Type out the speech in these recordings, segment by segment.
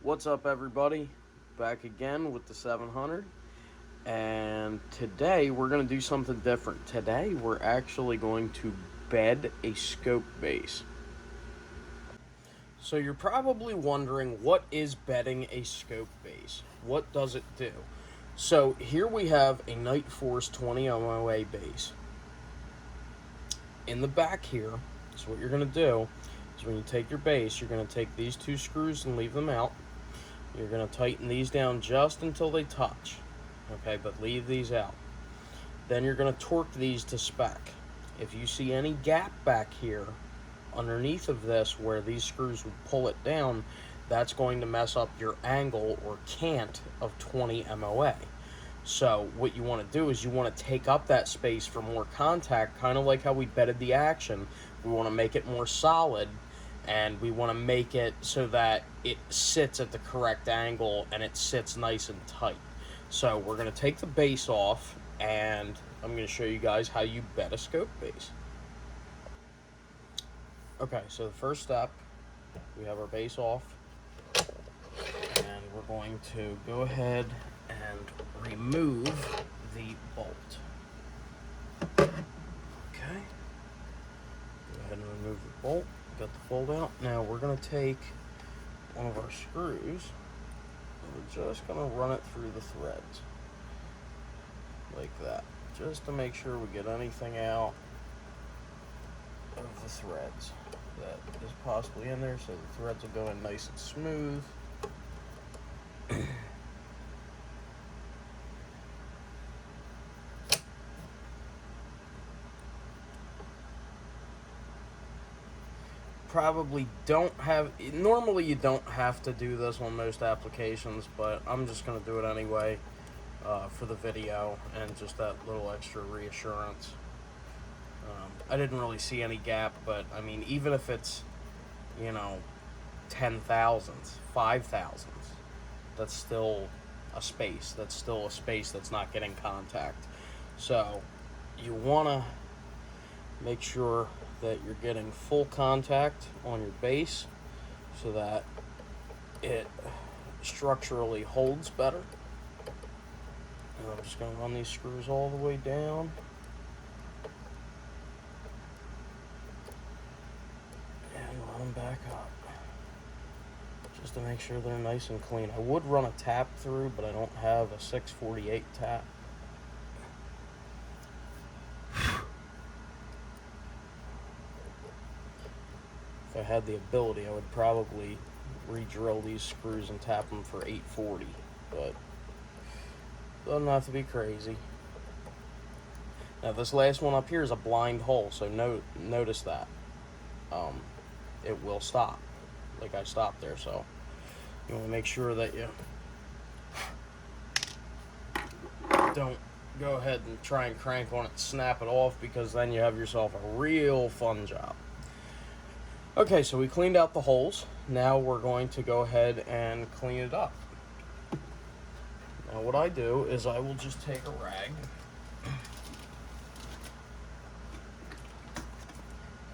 What's up, everybody? Back again with the 700, and today we're going to do something different. Today we're actually going to bed a scope base. So you're probably wondering, what is bedding a scope base? What does it do? So here we have a Night Force 20 MOA base. In the back here, so what you're going to do is when you take your base, you're going to take these two screws and leave them out. You're going to tighten these down just until they touch, okay, but leave these out. Then you're going to torque these to spec. If you see any gap back here underneath of this where these screws would pull it down, that's going to mess up your angle or cant of 20 MOA. So what you want to do is you want to take up that space for more contact, kind of like how we bedded the action. We want to make it more solid, and we want to make it so that it sits at the correct angle and it sits nice and tight. So we're going to take the base off, and I'm going to show you guys how you bed a scope base. Okay, so the first step, we have our base off, and we're going to go ahead and remove the bolt. Okay, go ahead and remove the bolt. Got the fold out. Now we're going to take one of our screws and we're just going to run it through the threads like that, just to make sure we get anything out of the threads that is possibly in there, so the threads will go in nice and smooth. Probably don't have, normally you don't have to do this on most applications, but I'm just going to do it anyway for the video and just that little extra reassurance. I didn't really see any gap, but I mean, even if it's, 10,000ths, 5,000ths, that's still a space. That's still a space that's not getting contact. So you want to make sure that you're getting full contact on your base so that it structurally holds better. And I'm just going to run these screws all the way down. And run them back up. Just to make sure they're nice and clean. I would run a tap through, but I don't have a 648 tap. If I had the ability, I would probably re-drill these screws and tap them for 840, but doesn't have to be crazy. Now this last one up here is a blind hole, so notice that. It will stop, like I stopped there, so you want to make sure that you don't go ahead and try and crank on it, snap it off, because then you have yourself a real fun job. Okay, so we cleaned out the holes. Now we're going to go ahead and clean it up. Now what I do is I will just take a rag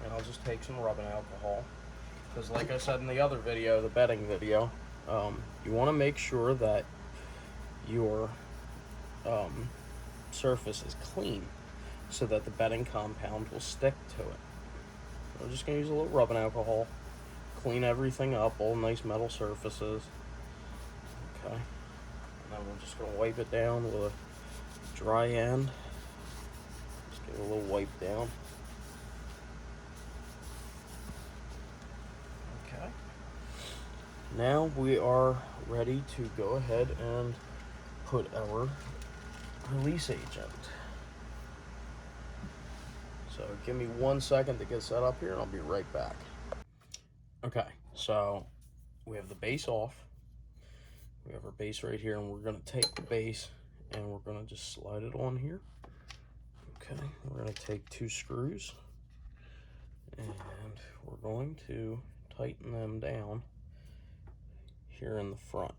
and I'll just take some rubbing alcohol, because like I said in the other video, the bedding video, you want to make sure that your surface is clean so that the bedding compound will stick to it. We're just going to use a little rubbing alcohol, clean everything up, all nice metal surfaces. Okay. And then we're just going to wipe it down with a dry end. Just give it a little wipe down. Okay. Now we are ready to go ahead and put our release agent. So give me 1 second to get set up here and I'll be right back. Okay, so we have the base off. We have our base right here, and we're going to take the base and we're going to just slide it on here. Okay, we're going to take two screws and we're going to tighten them down here in the front.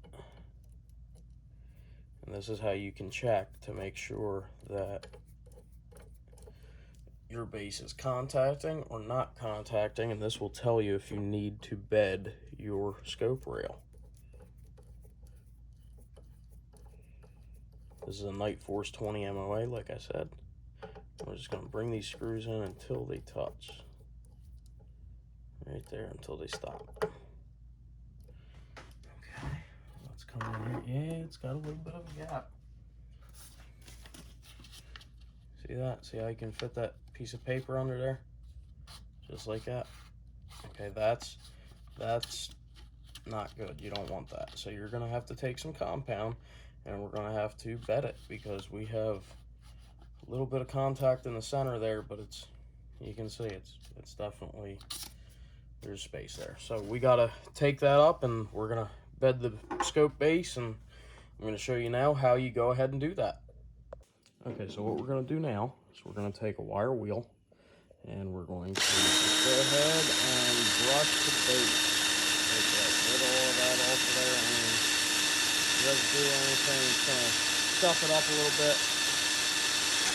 And this is how you can check to make sure that your base is contacting or not contacting, and this will tell you if you need to bed your scope rail. This is a Night Force 20 MOA, like I said. We're just going to bring these screws in until they touch. Right there, until they stop. Okay, let's come in here. Yeah, it's got a little bit of a gap. See that? See how you can fit that piece of paper under there? Just like that. Okay, that's not good. You don't want that. So you're going to have to take some compound, and we're going to have to bed it, because we have a little bit of contact in the center there, but it's, you can see it's definitely, there's space there. So we got to take that up, and we're going to bed the scope base, and I'm going to show you now how you go ahead and do that. Okay, so what we're going to do now is we're going to take a wire wheel, and we're going to just go ahead and brush the base. Like that. Get all of that off of there. And it doesn't do anything. It's going to stuff it up a little bit.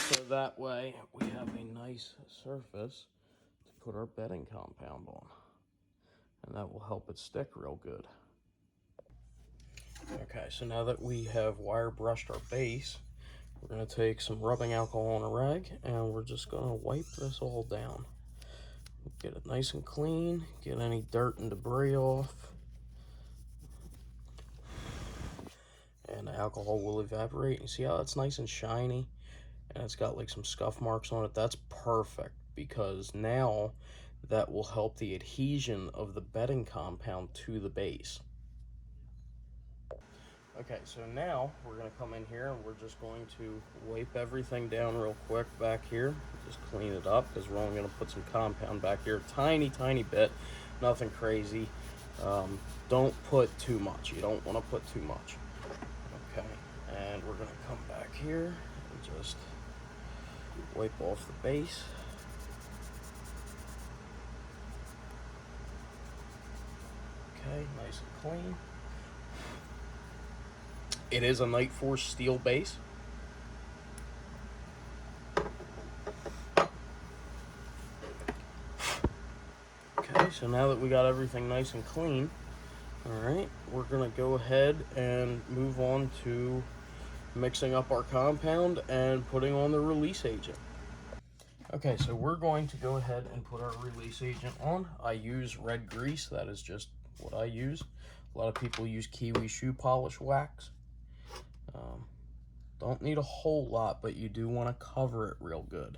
So that way we have a nice surface to put our bedding compound on. And that will help it stick real good. Okay, so now that we have wire brushed our base, we're going to take some rubbing alcohol on a rag, and we're just going to wipe this all down. Get it nice and clean, get any dirt and debris off. And the alcohol will evaporate. You see how it's nice and shiny? And it's got like some scuff marks on it. That's perfect, because now that will help the adhesion of the bedding compound to the base. Okay, so now we're going to come in here and we're just going to wipe everything down real quick back here. Just clean it up, because we're only going to put some compound back here. Tiny bit, nothing crazy. Don't put too much. You don't want to put too much. Okay, and we're going to come back here and just wipe off the base. Okay, nice and clean. It is a Night Force steel base. Okay, so now that we got everything nice and clean, all right, we're gonna go ahead and move on to mixing up our compound and putting on the release agent. Okay, so we're going to go ahead and put our release agent on. I use red grease. That is just what I use. A lot of people use kiwi shoe polish wax. Don't need a whole lot, but you do want to cover it real good.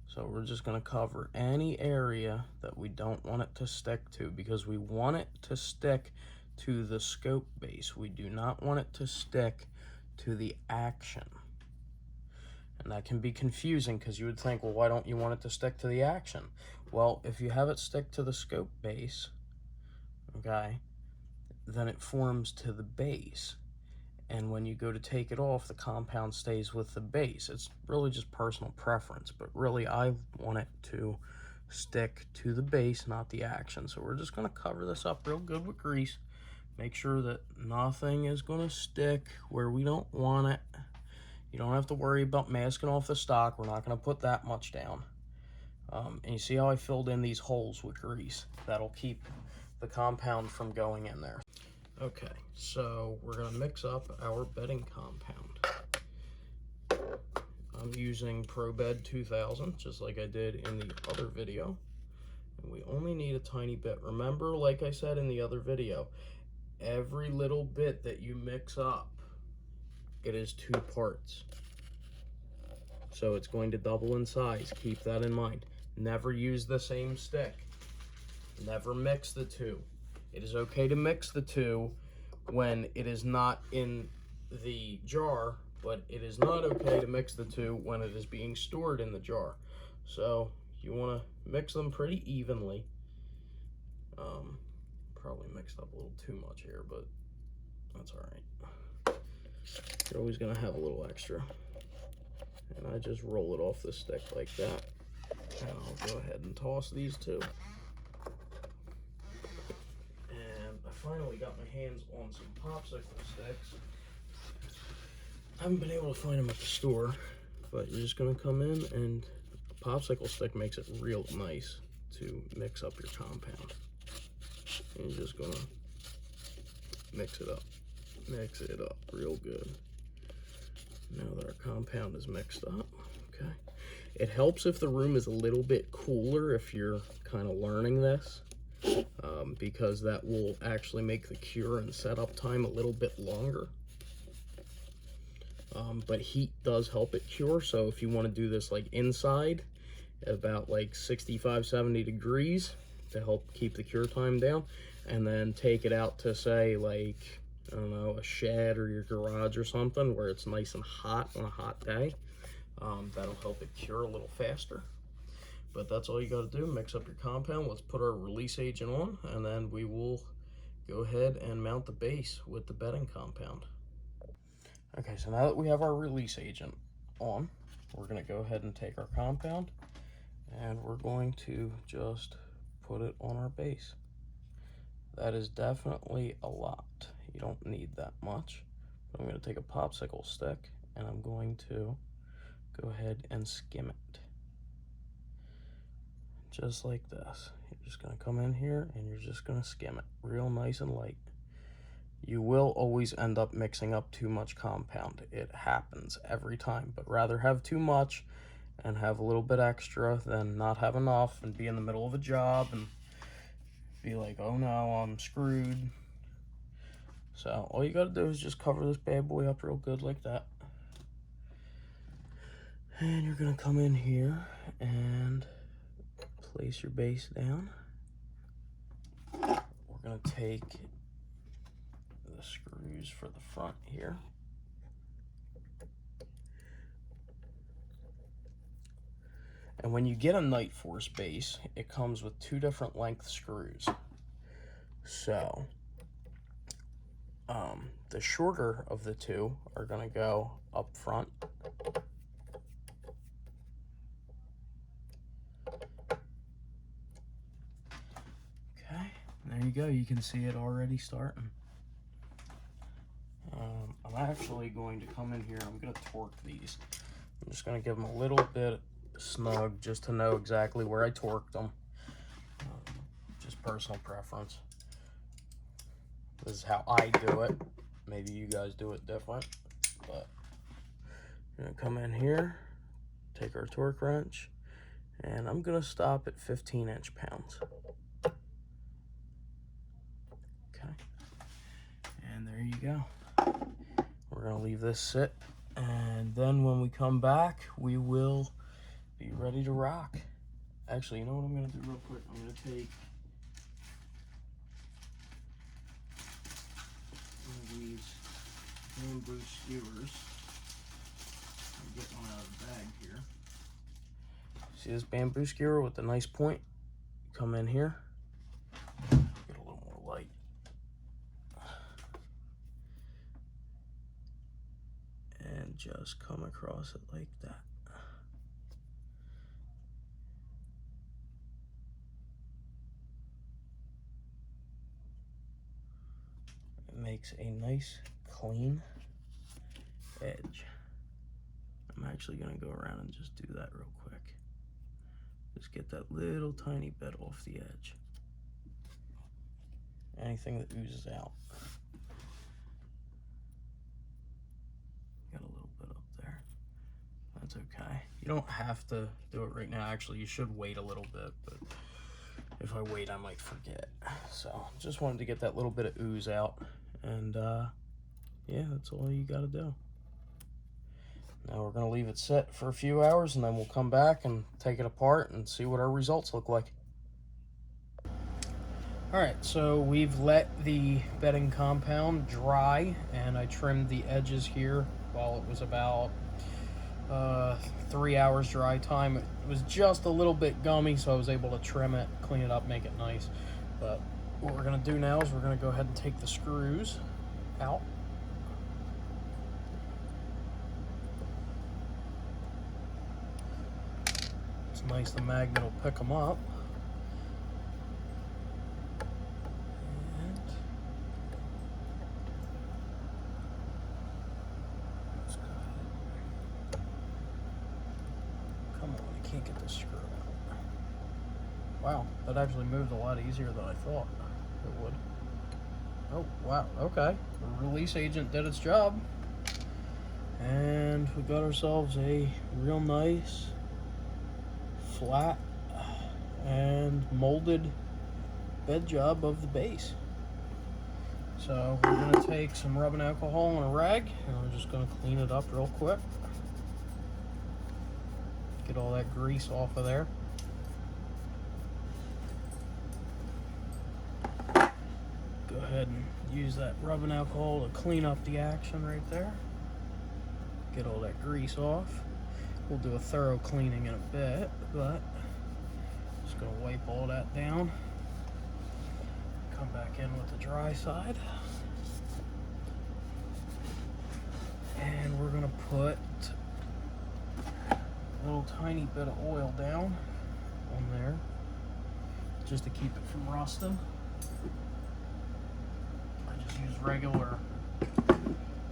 So we're just going to cover any area that we don't want it to stick to, because we want it to stick to the scope base. We do not want it to stick to the action. And that can be confusing, because you would think, well, why don't you want it to stick to the action? Well, if you have it stick to the scope base, okay, then it forms to the base. And when you go to take it off, the compound stays with the base. It's really just personal preference, but really I want it to stick to the base, not the action. So we're just going to cover this up real good with grease. Make sure that nothing is going to stick where we don't want it. You don't have to worry about masking off the stock. We're not going to put that much down. And you see how I filled in these holes with grease? That'll keep the compound from going in there. Okay, so we're going to mix up our bedding compound. I'm using ProBed 2000, just like I did in the other video. And we only need a tiny bit. Remember, like I said in the other video, every little bit that you mix up, it is 2 parts. So it's going to double in size. Keep that in mind. Never use the same stick. Never mix the two. It is okay to mix the two when it is not in the jar, but it is not okay to mix the two when it is being stored in the jar. So you want to mix them pretty evenly. Probably mixed up a little too much here, but that's all right. You're always going to have a little extra. And I just roll it off the stick like that. And I'll go ahead and toss these two. And I finally got my hands on some popsicle sticks. I haven't been able to find them at the store, but you're just going to come in, and a popsicle stick makes it real nice to mix up your compound. And you're just going to mix it up real good. Now that our compound is mixed up, okay. It helps if the room is a little bit cooler if you're kind of learning this, because that will actually make the cure and setup time a little bit longer. But heat does help it cure, so if you want to do this like inside, about like 65, 70 degrees to help keep the cure time down, and then take it out to say like, I don't know, a shed or your garage or something where it's nice and hot on a hot day. That'll help it cure a little faster. But that's all you got to do. Mix up your compound. Let's put our release agent on, and then we will go ahead and mount the base with the bedding compound. Okay, so now that we have our release agent on, we're going to go ahead and take our compound and we're going to just put it on our base. That is definitely a lot. You don't need that much. But I'm going to take a popsicle stick and I'm going to go ahead and skim it. Just like this. You're just going to come in here and you're just going to skim it real nice and light. You will always end up mixing up too much compound. It happens every time, but rather have too much and have a little bit extra than not have enough and be in the middle of a job and be like, oh no, I'm screwed. So all you gotta do is just cover this bad boy up real good like that. And you're gonna come in here and place your base down. We're gonna take the screws for the front here. And when you get a Night Force base, it comes with 2 different length screws. So, the shorter of the 2 are gonna go up front. Okay, there you go. You can see it already starting. I'm actually going to come in here, I'm gonna torque these. I'm just gonna give them a little bit snug just to know exactly where I torqued them. Just personal preference. This is how I do it. Maybe you guys do it different, but I'm gonna come in here, take our torque wrench, and I'm gonna stop at 15 inch-pounds. Okay, and there you go. We're gonna leave this sit, and then when we come back, we will be ready to rock. Actually, you know what I'm gonna do real quick? I'm gonna take one of these bamboo skewers and get one out of the bag here. See this bamboo skewer with the nice point? Come in here, get a little more light. And just come across it like that. It makes a nice clean edge. I'm actually gonna go around and just do that real quick. Just get that little tiny bit off the edge. Anything that oozes out. Got a little bit up there. That's okay. You don't have to do it right now. Actually, you should wait a little bit, but if I wait, I might forget. So just wanted to get that little bit of ooze out. And yeah, that's all you gotta do. Now we're gonna leave it set for a few hours and then we'll come back and take it apart and see what our results look like. All right, so we've let the bedding compound dry and I trimmed the edges here while it was about 3 hours dry time. It was just a little bit gummy, so I was able to trim it, clean it up, make it nice. But what we're gonna do now is we're gonna go ahead and take the screws out. It's nice, the magnet will pick them up. And let's go ahead. Come on, I can't get this screw out. Wow, that actually moved a lot easier than I thought it would. Oh, wow, okay. The release agent did its job. And we got ourselves a real nice, flat, and molded bed job of the base. So we're going to take some rubbing alcohol and a rag, and we're just going to clean it up real quick. Get all that grease off of there. Go ahead and use that rubbing alcohol to clean up the action right there. Get all that grease off. We'll do a thorough cleaning in a bit, but just going to wipe all that down. Come back in with the dry side. And we're going to put a little tiny bit of oil down on there just to keep it from rusting. I just use regular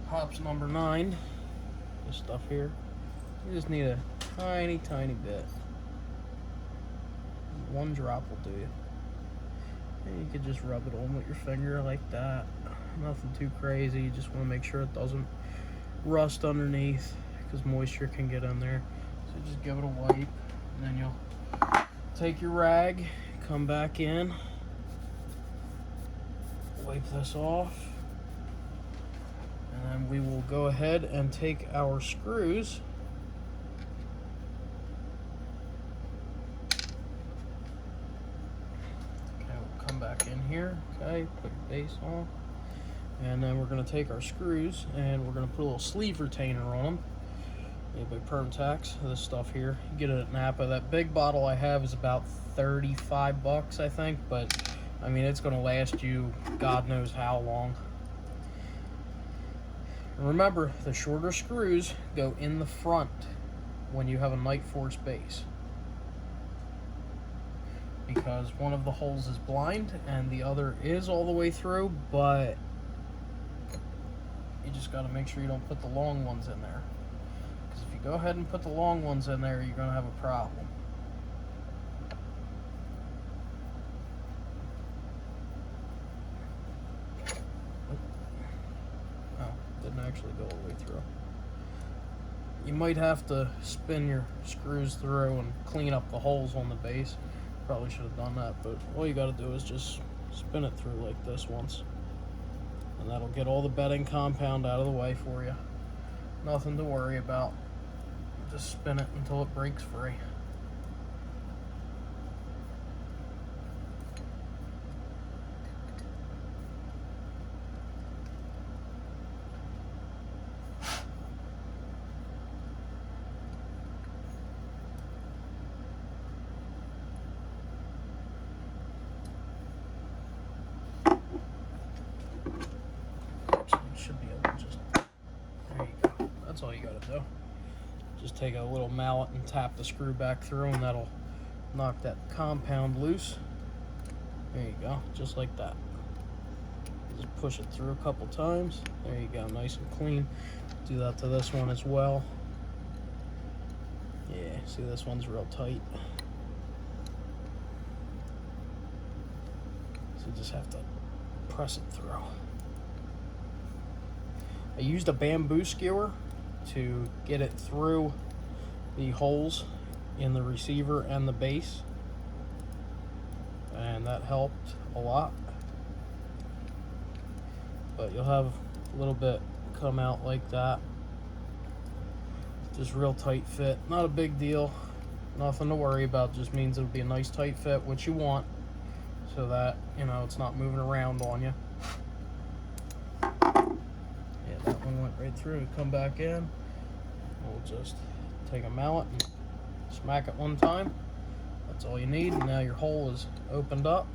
Hops number 9. This stuff here. You just need a tiny bit. One drop will do you. And you can just rub it on with your finger like that. Nothing too crazy. You just want to make sure it doesn't rust underneath because moisture can get in there. So just give it a wipe, and then you'll take your rag, come back in, wipe this off, and then we will go ahead and take our screws back in here. Okay, put your base on, and then we're going to take our screws and we're going to put a little sleeve retainer on them made by Permtax. This stuff here you get it at Napa. That big bottle I have is about 35 bucks, I think, but I mean it's going to last you God knows how long. And remember, the shorter screws go in the front when you have a Night Force base, because one of the holes is blind and the other is all the way through, but you just got to make sure you don't put the long ones in there, because if you go ahead and put the long ones in there, you're going to have a problem. Oh, didn't actually go all the way through. You might have to spin your screws through and clean up the holes on the base. Probably should have done that, but all you got to do is just spin it through like this once, and that'll get all the bedding compound out of the way for you. Nothing to worry about. Just spin it until it breaks free. Should be able to just, there you go. That's all you gotta do. Just take a little mallet and tap the screw back through, and that'll knock that compound loose. There you go, just like that. Just push it through a couple times. There you go, nice and clean. Do that to this one as well. Yeah, see, this one's real tight. So you just have to press it through. I used a bamboo skewer to get it through the holes in the receiver and the base, and that helped a lot. But you'll have a little bit come out like that. Just real tight fit. Not a big deal. Nothing to worry about. Just means it'll be a nice tight fit, which you want, so that, you know, it's not moving around on you. That one went right through. Come back in. We'll just take a mallet and smack it one time. That's all you need. And now your hole is opened up.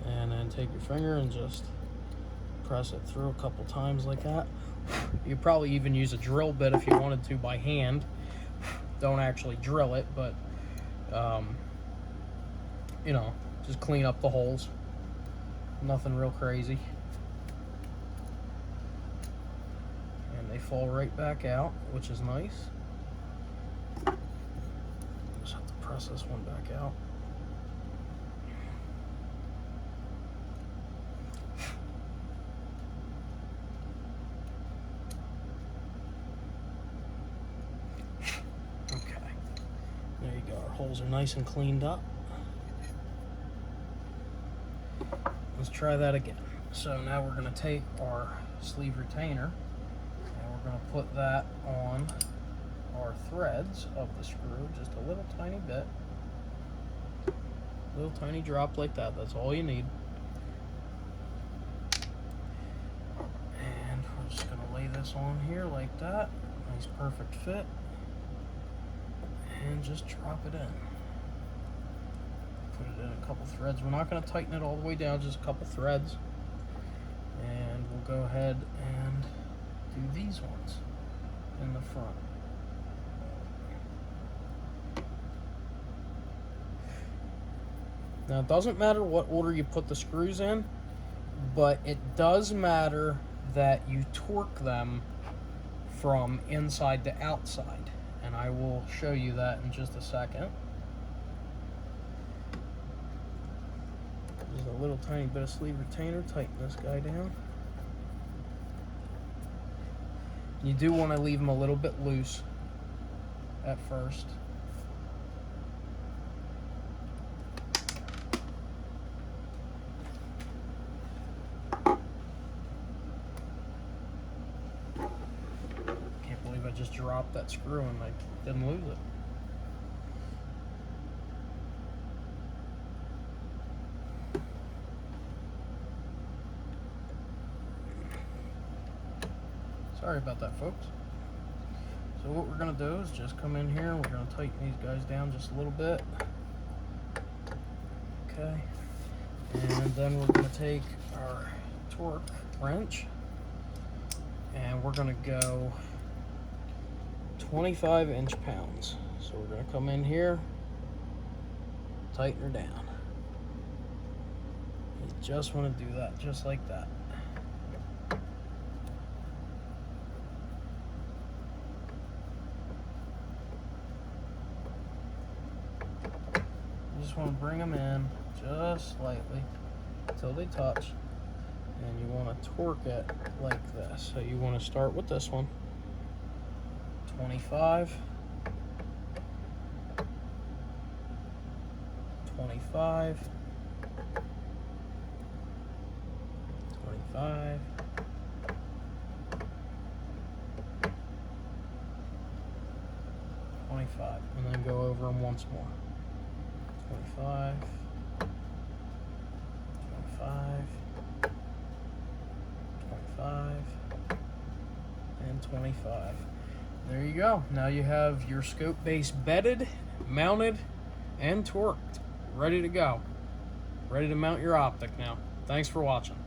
And then take your finger and just press it through a couple times like that. You could probably even use a drill bit if you wanted to by hand. Don't actually drill it, but you know, just clean up the holes. Nothing real crazy. They fall right back out, which is nice. Just have to press this one back out. holes are nice and cleaned up. Let's try that again. So now we're going to take our sleeve retainer and we're going to put that on our threads of the screw, just a little tiny bit. Little tiny drop like that, that's all you need. And we're just going to lay this on here like that. Nice perfect fit. And just drop it in. Put it in a couple threads. We're not going to tighten it all the way down, just a couple threads. And we'll go ahead and do these ones in the front. Now it doesn't matter what order you put the screws in, but it does matter that you torque them from inside to outside. And I will show you that in just a second. Just a little tiny bit of sleeve retainer, tighten this guy down. You do want to leave them a little bit loose at first. Can't believe I just dropped that screw and I didn't lose it. Sorry about that, folks. So what we're going to do is just come in here and we're going to tighten these guys down just a little bit. Okay. And then we're going to take our torque wrench and we're going to go 25 inch-pounds. So we're going to come in here, tighten her down. You just want to do that, just like that. You just want to bring them in just slightly until they touch, and you want to torque it like this. So you want to start with this one, 25, 25, 25, 25, and then go over them once more. 25, 25, 25, and 25. There you go. Now you have your scope base bedded, mounted, and torqued. Ready to go. Ready to mount your optic now. Thanks for watching.